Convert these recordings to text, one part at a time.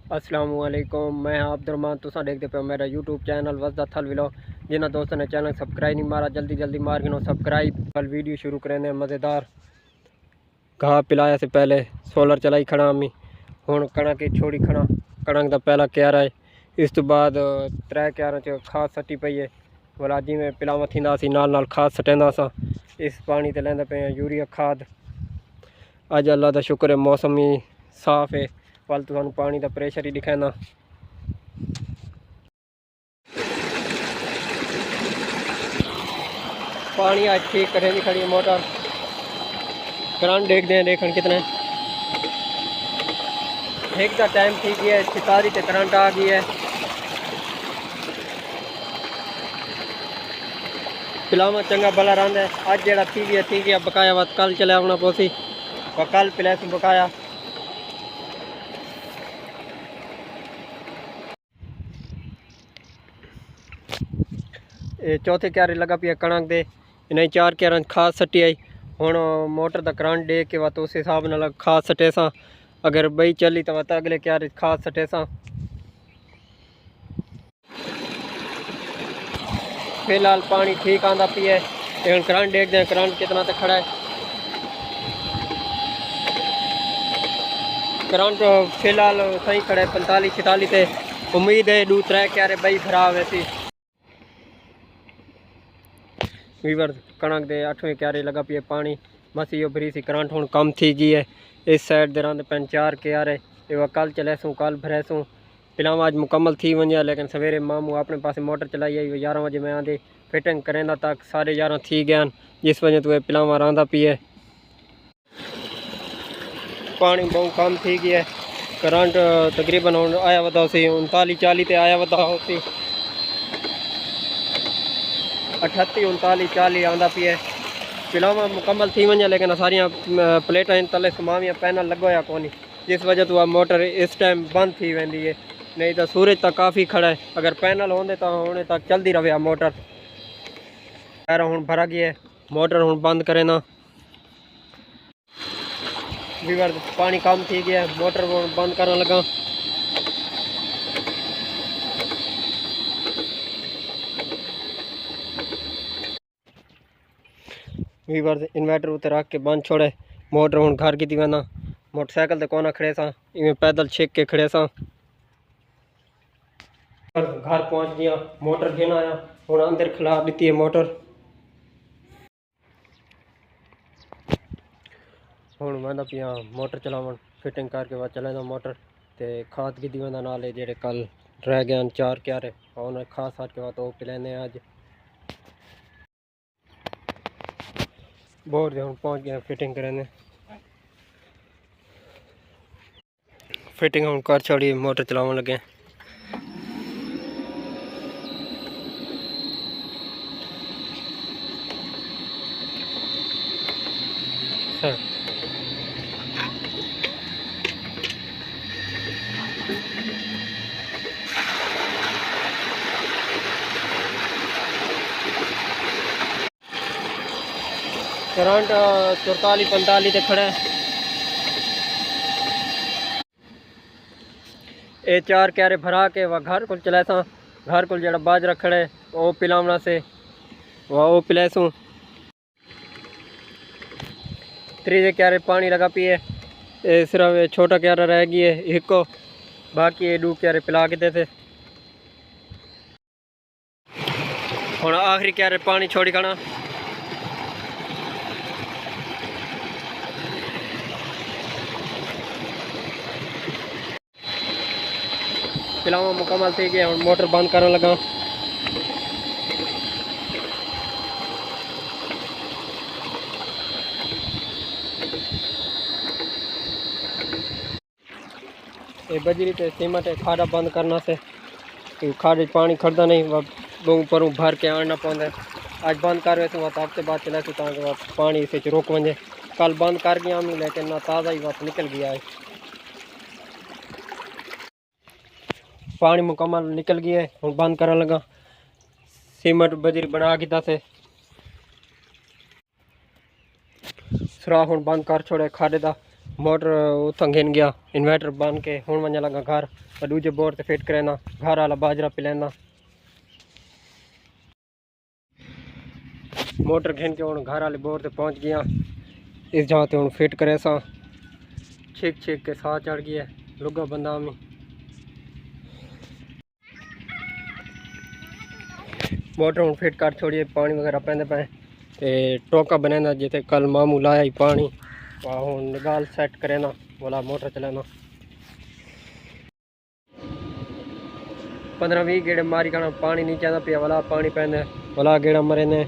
अस्सलामुअलैकुम, मैं अब्दुर्रहमान। तुसा देखते पे मेरा यूट्यूब चैनल वसदा थल व्लॉग। जिन्होंने दोस्तों ने चैनल सब्सक्राइब नहीं मारा, जल्दी जल्दी मार गिनो सब्सक्राइब। कल वीडियो शुरू करें मज़ेदार घाह पिलाया से पहले सोलर चलाई खड़ा अम्मी हूँ कणक की छोड़ी खड़ा। कणक का पहला क्यारा है, इस तो बाद 3 क्यारों च खाद सटी पई है। बोला जिमें पिलावा थी नाल खाद सटेंदा सा। इस पानी ते लेंदे पे यूरिया खाद। अज अल्लाह का शुक्र है मौसम ही साफ है। वल तुहानू पानी का प्रेशर ही दिखाना। पानी आज ठीक करें दी खड़ी मोटर। करंट देखते हैं देखन कितने एक का टाइम ठीक है। 46 ते करंट आ गई है। पिलावा चंगा भला रहा है। अज जरा थी गया बकाया व कल चले आना पोसी व कल पिला बकाया। चौथे क्यारे लगा पिया कणक दे। इन्हें 4 क्यार खाद सटी आई। हुण मोटर का करंट दे के वत उस हिसाब नाल खाद सटे सा। अगर बई चली तो वत अगले क्यारे खाद सटे सा। फिलहाल पानी ठीक आंदा पी है। लेकिन करंट देखते हैं करंट कितना तक खड़ा है। करंट फिलहाल सही खड़ा है 45-46 ते। उम्मीद है 2-3 क्यारे बई भरा वैसी वीवर कणक दे 8वें क्यारे लगा पिए पानी। बस यो भरी सी करंट हुण कम थी गई है। इस साइड दे रंद पैन 4 क्यारे ये कल चलेसूँ कल भरेसूँ। पिलावा अज मुकम्मल थी वजे। लेकिन सवेरे मामू अपने पास मोटर चलाई आई 11 बजे मैं आंधी फिटिंग करेंदा तक 11:30 थी गया। जिस वजह तो पिलावा रहा पिए पानी बहुत कम थी गया है। करंट तकरीबन आया वता 39-40 ते आया वता 38-39-40 आंदा पिए। पिलावा मुकम्मल थी वजे। लेकिन सारिया प्लेटा तले समाविया पैनल लगोया कोनी। जिस वजह तो मोटर इस टाइम बंद थी वेंदी है। नहीं तो सूरज तक काफ़ी खड़ा है। अगर पैनल होंदे तो होने तक चलती रहे मोटर। पैर हूँ भरा गया है। मोटर हूँ बंद करे ना वीवर पानी कम थी गया। मोटर हूँ बंद करने लगा। वीवर इन्वर्टर उत्ते रख के बंद छोड़े। मोटर हूँ घर की वना। मोटरसाइकिल तो कोना खड़े सा इवें पैदल छेक के खड़े सा। घर पहुँच गया मोटर गिन आया। हूँ अंदर खिला दी है मोटर। हूँ वह पिया मोटर चलावन फिटिंग करके बाद चलेंदा मोटर तो खाद की वह नाल जेडे कल रह गए 4 क्यारे उन्हें खाद साट के बाद पिलाने अज बोर हूँ पहुँच गया फिटिंग करें। फिटिंग हूँ कर छोड़ी मोटर चलावन लगे। करंट 44-45 ते खड़ा है। ये 4 क्यारे भरा के वह घर को चला सा। घर को जरा बाजरा खड़े वो पिलावना से वह वो पिलासूँ। 3 क्यारे पानी लगा पिए। सिर्फ छोटा क्यारा रह गई है एक को। बाकी ये 2 क्यारे पिला के देते। हूँ आखिरी क्यारे पानी छोड़ी खाना। पिलावा मुकम्मल थी गया। हूँ मोटर बंद करने लगा। ये बजरी ते सीमेंट खाड़ा बंद करना से खाड़े पानी खड़ता नहीं वह ऊपर भर के आना पौधा। आज बंद कर वैसे वह हफ्ते बाद चला ताकि पानी इसे रोक वजे। कल बंद कर गया हमें लेकिन ना ताज़ा ही वक्त निकल गया है। पानी मुकम्मल निकल गया है। हूँ बंद करने लगा। सीमेंट बजरी बना के से सुराख हूँ बंद कर छोड़े खाड़े का। मोटर उतों गिन गया इन्वर्टर बन के हूँ वजह लगा घर और दूजे बोर से फिट करना घर वाला बाजरा पिलाना मोटर घिन के हूँ घर वाले बोर से पहुँच गया इस जगह से हूँ फिट करे सा छीक छीक के साह चढ़ गया लुगा बंदा में मोटर हूँ फिट कर छोड़िए पानी वगैरह पेंदे पे ते टोका बनेना जिते कल मामू लाया ही पानी हूँ निकाल सेट करे ना बोला मोटर चलाना 15-20 गेड़े मारी करना पानी नीचे ना पिया वाला पानी पेंदे वाला गेड़ा मरे ने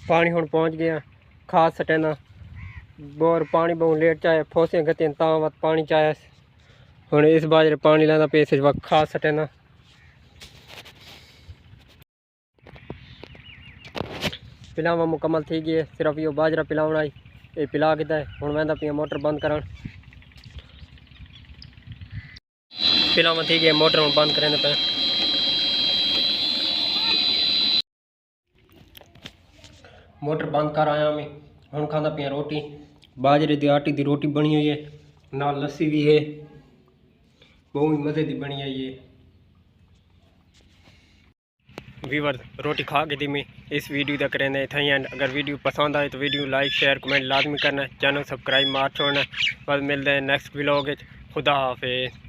पानी हूँ पहुँच गया खास सटेना बोर पानी बहुत लेट चाहे फोसियाँ गतियाँ ता वत पानी चाहे हूँ इस बाजरे पानी लेना पे इस वक्त खास सटेना पिलावा मुकम्मल थी गई सिर्फ यो बाजरा पिलावना ही ये पिला के हूँ वह पिया मोटर बंद कर पिलावा थी गई मोटर हूँ बंद करें पे मोटर बंद कर आया मैं हूँ खादा पिया रोटी बाजरे की आटे की रोटी बनी हुई है नाल लस्सी भी है बहुत ही मज़े की बनी आई है व्यूअर्स रोटी खा के दी मैं इस वीडियो तक रहने था एंड अगर वीडियो पसंद आए तो वीडियो लाइक शेयर कमेंट लाजमी करना चैनल सब्सक्राइब मार छोड़ना बस मिलते हैं नेक्स्ट व्लॉग खुदा हाफिज़।